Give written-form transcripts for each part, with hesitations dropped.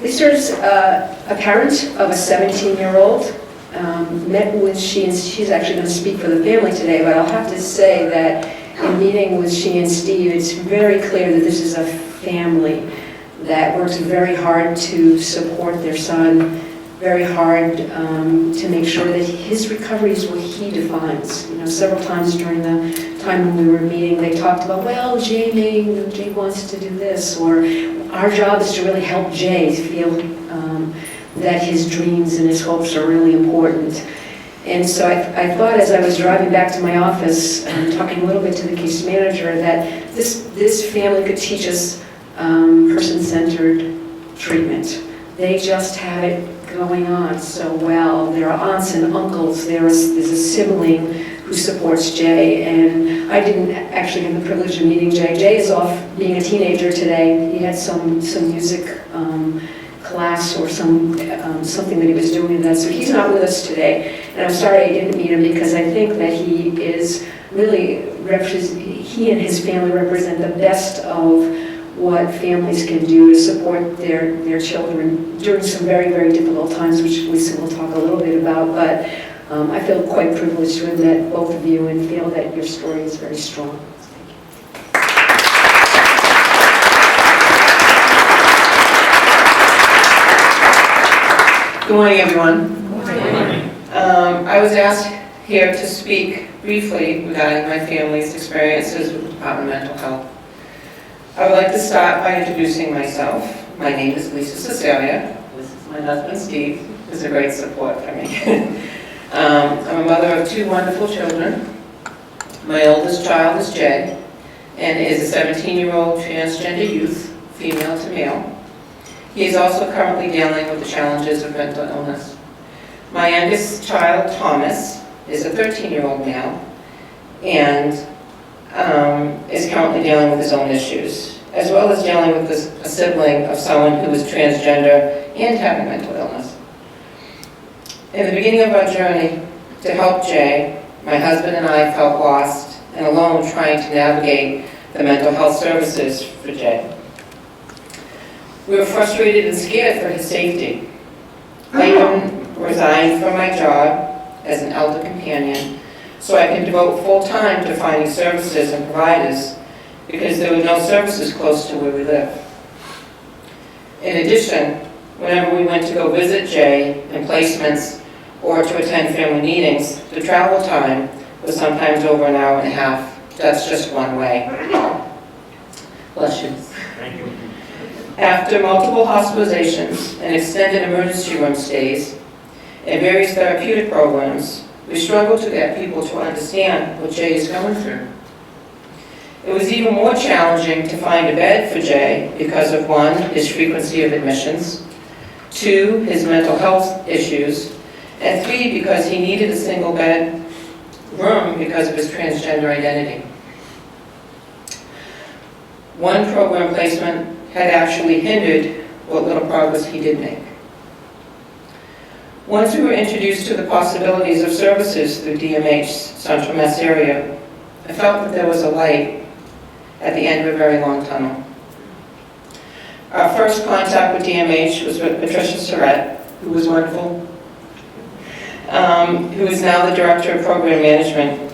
Lisa's a parent of a 17-year-old. Met with she's actually going to speak for the family today, but I'll have to say that in meeting with she and Steve, it's very clear that this is a family that works very hard to support their son, very hard to make sure that his recovery is what he defines. You know, several times during the time when we were meeting, they talked about, well, Jay wants to do this, or our job is to really help Jay feel that his dreams and his hopes are really important. And so I thought as I was driving back to my office, talking a little bit to the case manager, that this family could teach us person-centered treatment. They just have it going on so well. There are aunts and uncles, there's a sibling who supports Jay, and I didn't actually have the privilege of meeting Jay. Jay is off being a teenager today. He had some music class or something that he was doing in that, so he's not with us today. And I'm sorry I didn't meet him, because I think that he is really, he and his family represent the best of what families can do to support their children during some very, very difficult times, which Lisa will talk a little bit about. But I feel quite privileged to have met both of you and feel that your story is very strong. Good morning, everyone. Good morning. I was asked here to speak briefly regarding my family's experiences with the Department of Mental Health. I would like to start by introducing myself. My name is Lisa Cecelya. This is my husband, Steve, who's a great support for me. I'm a mother of two wonderful children. My oldest child is Jay, and is a 17-year-old transgender youth, female to male. He is also currently dealing with the challenges of mental illness. My youngest child, Thomas, is a 13-year-old male, and is currently dealing with his own issues, as well as dealing with a sibling of someone who is transgender and having mental illness. In the beginning of our journey to help Jay, my husband and I felt lost and alone trying to navigate the mental health services for Jay. We were frustrated and scared for his safety. I even resigned from my job as an elder companion so I could devote full time to finding services and providers, because there were no services close to where we live. In addition, whenever we went to go visit Jay in placements or to attend family meetings, the travel time was sometimes over an hour and a half. That's just one way. Bless you. Thank you. After multiple hospitalizations and extended emergency room stays and various therapeutic programs, we struggled to get people to understand what Jay is going through. It was even more challenging to find a bed for Jay because of, one, his frequency of admissions, two, his mental health issues, and three, because he needed a single bed room because of his transgender identity. One program placement had actually hindered what little progress he did make. Once we were introduced to the possibilities of services through DMH's Central Mass area, I felt that there was a light at the end of a very long tunnel. Our first contact with DMH was with Patricia Surratt, who was wonderful, who is now the Director of Program Management.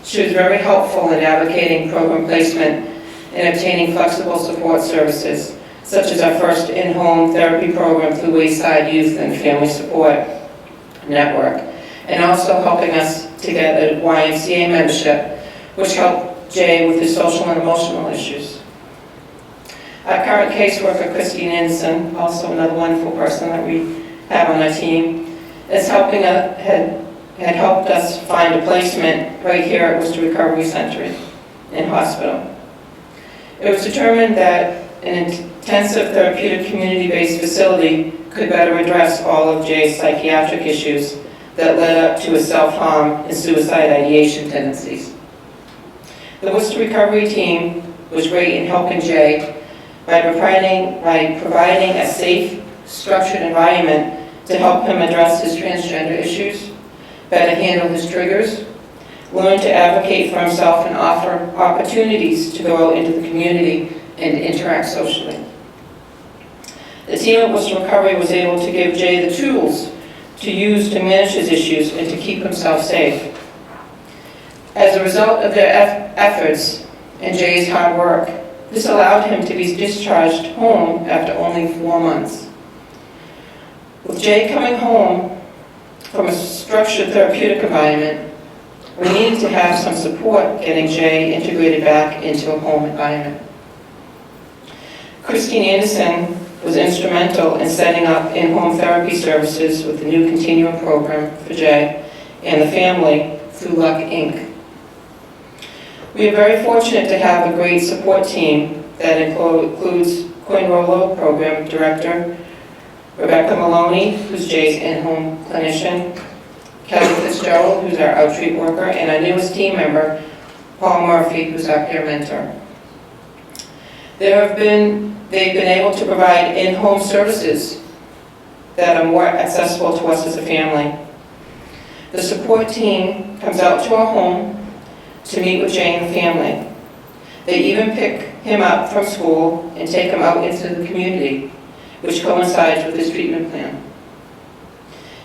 She was very helpful in advocating program placement and obtaining flexible support services, such as our first in-home therapy program through Wayside Youth and Family Support Network, and also helping us to get a YMCA membership, which helped Jay with his social and emotional issues. Our current caseworker, Christine Anderson, also another wonderful person that we have on our team, is helping us, had helped us find a placement right here at Worcester Recovery Center in hospital. It was determined that an intensive therapeutic community-based facility could better address all of Jay's psychiatric issues that led up to his self-harm and suicide ideation tendencies. The Worcester Recovery team was great in helping Jay by providing a safe, structured environment to help him address his transgender issues, better handle his triggers, learn to advocate for himself, and offer opportunities to go out into the community and interact socially. The team at Worcester Recovery was able to give Jay the tools to use to manage his issues and to keep himself safe. As a result of their efforts and Jay's hard work, this allowed him to be discharged home after only 4 months. With Jay coming home from a structured therapeutic environment, we needed to have some support getting Jay integrated back into a home environment. Christine Anderson was instrumental in setting up in-home therapy services with the new continuum program for Jay and the family through Luck Inc. We are very fortunate to have a great support team that includes Quinn Rollo, Program Director, Rebecca Maloney, who's Jay's in-home clinician, Kelly Fitzgerald, who's our outreach worker, and our newest team member, Paul Murphy, who's our peer mentor. They've been able to provide in-home services that are more accessible to us as a family. The support team comes out to our home to meet with Jay and the family. They even pick him up from school and take him out into the community, which coincides with his treatment plan.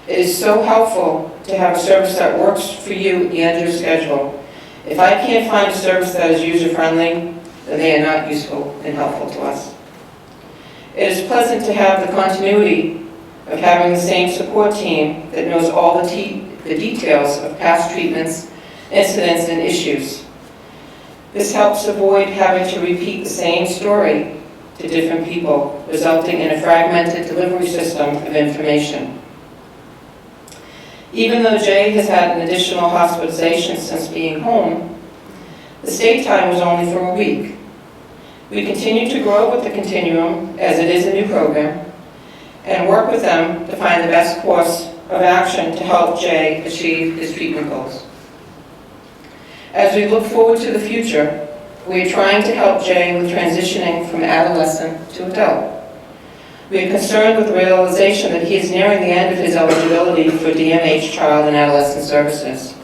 It is so helpful to have a service that works for you and your schedule. If I can't find a service that is user-friendly, then they are not useful and helpful to us. It is pleasant to have the continuity of having the same support team that knows all the details of past treatments, incidents, and issues. This helps avoid having to repeat the same story to different people, resulting in a fragmented delivery system of information. Even though Jay has had an additional hospitalization since being home, the stay time was only for a week. We continue to grow with the continuum, as it is a new program, and work with them to find the best course of action to help Jay achieve his treatment goals. As we look forward to the future, we are trying to help Jay with transitioning from adolescent to adult. We are concerned with the realization that he is nearing the end of his eligibility for DMH child and adolescent services.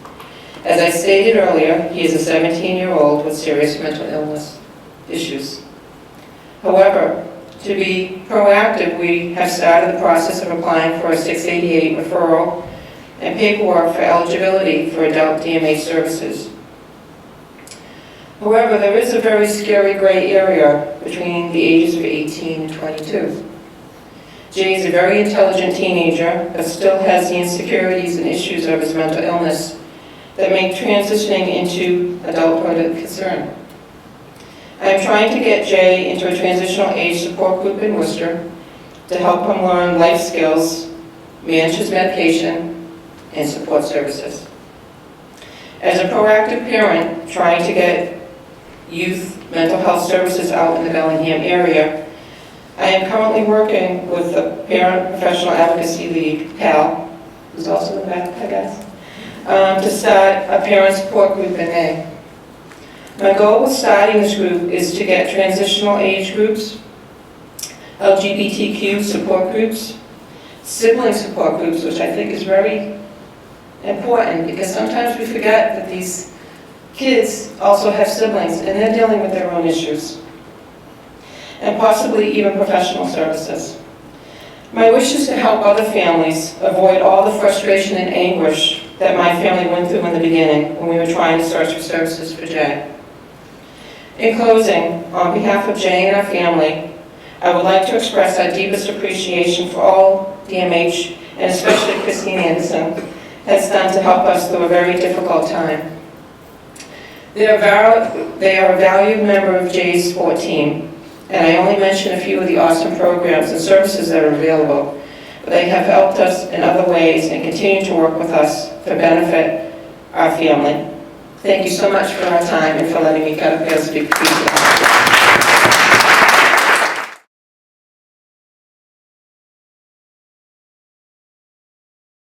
As I stated earlier, he is a 17-year-old with serious mental illness issues. However, to be proactive, we have started the process of applying for a 688 referral and paperwork for eligibility for adult DMH services. However, there is a very scary gray area between the ages of 18 and 22. Jay is a very intelligent teenager, but still has the insecurities and issues of his mental illness that make transitioning into adulthood a concern. I am trying to get Jay into a transitional age support group in Worcester to help him learn life skills, manage his medication, and support services. As a proactive parent trying to get youth mental health services out in the Bellingham area, I am currently working with the Parent Professional Advocacy League, PAL, who's also in the back, I guess, to start a parent support group in May. My goal with starting this group is to get transitional age groups, LGBTQ support groups, sibling support groups, which I think is very important because sometimes we forget that these kids also have siblings and they're dealing with their own issues, and possibly even professional services. My wish is to help other families avoid all the frustration and anguish that my family went through in the beginning when we were trying to search for services for Jay. In closing, on behalf of Jay and our family, I would like to express our deepest appreciation for all DMH, and especially Christine Anderson, has done to help us through a very difficult time. They are a valued member of Jay's sport team, and I only mention a few of the awesome programs and services that are available, but they have helped us in other ways and continue to work with us to benefit our family. Thank you so much for our time and for letting me get up here and speak to you.